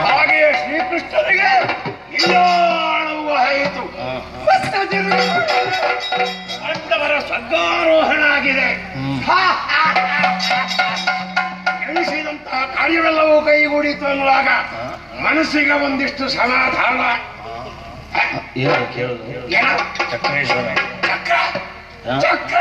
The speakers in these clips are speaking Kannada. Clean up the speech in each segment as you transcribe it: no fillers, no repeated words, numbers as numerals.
ಹಾಗೆಯೇ ಶ್ರೀಕೃಷ್ಣನಿಗೆ ಇಲ್ಲಾಣವು ಆಯಿತು. ಪಾಂಡವರ ಸ್ವರ್ಗಾರೋಹಣ ಆಗಿದೆ. ಎಣಿಸಿದಂತಹ ಕಾರ್ಯವೆಲ್ಲವೂ ಕೈಗೂಡಿತು ಅನ್ನುವಾಗ ಮನಸ್ಸಿಗೆ ಒಂದಿಷ್ಟು ಸಮಾಧಾನ. ಚಕ್ರೇಶ್ವರ ಚಕ್ರ ಚಕ್ರ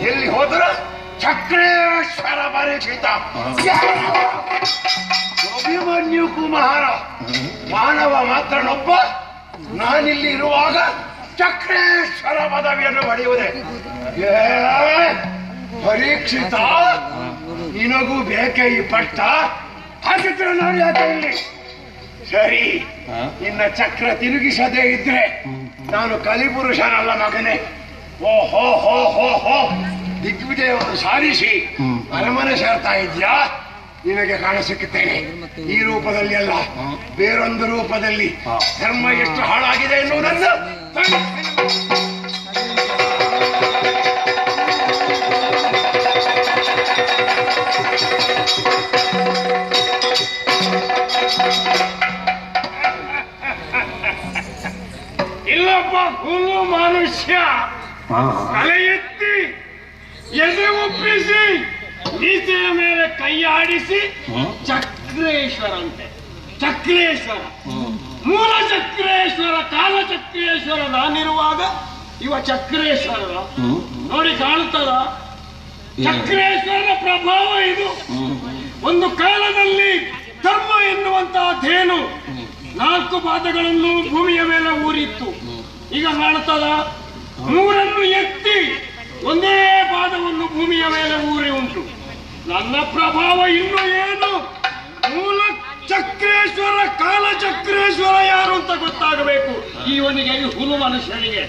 ಎಲ್ಲಿ ಹೋದರೂ ಚಕ್ರೇಶ್ವರ ಪರಿಚಿತ. ಅಭಿಮನ್ಯು ಕುಮಾರ ಮಾನವ ಮಾತ್ರನೊಬ್ಬ ನಾನಿಲ್ಲಿ ಇರುವಾಗ ಚಕ್ರೇಶ್ವರ ಪದವಿಯನ್ನು ಪಡೆಯುವುದೇ? ಪರೀಕ್ಷಿತ, ನಿನಗೂ ಬೇಕೆ ಈ ಪಟ್ಟ? ಹಾಗಿದ್ರೆ ನೋಡಿ ಯಾಕೆ ಇಲ್ಲಿ. ಸರಿ, ನಿನ್ನ ಚಕ್ರ ತಿರುಗಿಸದೇ ಇದ್ರೆ ನಾನು ಕಲಿಪುರುಷನಲ್ಲ ಮಗನೇ. ಓಹೋ ಹೋ ಹೋ ಹೋ, ದಿಗ್ವಿಜಯವನ್ನು ಸಾಧಿಸಿ ಅರಮನೆ ಸೇರ್ತಾ ಇದ್ಯಾ? ನಿನಗೆ ಕಾಣಸಿಕ್ಕುತ್ತೇನೆ. ಈ ರೂಪದಲ್ಲಿ ಅಲ್ಲ, ಬೇರೊಂದು ರೂಪದಲ್ಲಿ. ಧರ್ಮ ಎಷ್ಟು ಹಾಳಾಗಿದೆ ಎನ್ನುವುದನ್ನು ಇಲ್ಲಪ್ಪ. ಹುಲ್ಲು ಮನುಷ್ಯ ತಲೆ ಎತ್ತಿ ಎದೆ ಒಪ್ಪಿಸಿ ಈಚೆಯ ಮೇಲೆ ಕೈಯಾಡಿಸಿ ಚಕ್ರೇಶ್ವರ ಅಂತೆ. ಚಕ್ರೇಶ್ವರ, ಮೂಲ ಚಕ್ರೇಶ್ವರ, ಕಾಲ ಚಕ್ರೇಶ್ವರ ನಾನಿರುವಾಗ ಇವ ಚಕ್ರೇಶ್ವರ ನೋಡಿ ಕಾಣುತ್ತದ? ಚಕ್ರೇಶ್ವರನ ಪ್ರಭಾವ ಇದು. ಒಂದು ಕಾಲದಲ್ಲಿ ಧರ್ಮ ಎನ್ನುವಂತಹ ಧೇನು 4 ಪಾದಗಳನ್ನು ಭೂಮಿಯ ಮೇಲೆ ಊರಿತ್ತು. ಈಗ ಕಾಣುತ್ತದ? 3 ಎತ್ತಿ ಒಂದೇ ಪಾದವನ್ನು ಭೂಮಿಯ ಮೇಲೆ ಊರಿ ಉಂಟು. ನನ್ನ ಪ್ರಭಾವ ಇನ್ನು ಏನು? ಮೂಲ ಚಕ್ರೇಶ್ವರ, ಕಾಲ ಚಕ್ರೇಶ್ವರ ಯಾರು ಅಂತ ಗೊತ್ತಾಗಬೇಕು ಇವನಿಗೆ, ಈ ಹುಲು ಮನುಷ್ಯನಿಗೆ.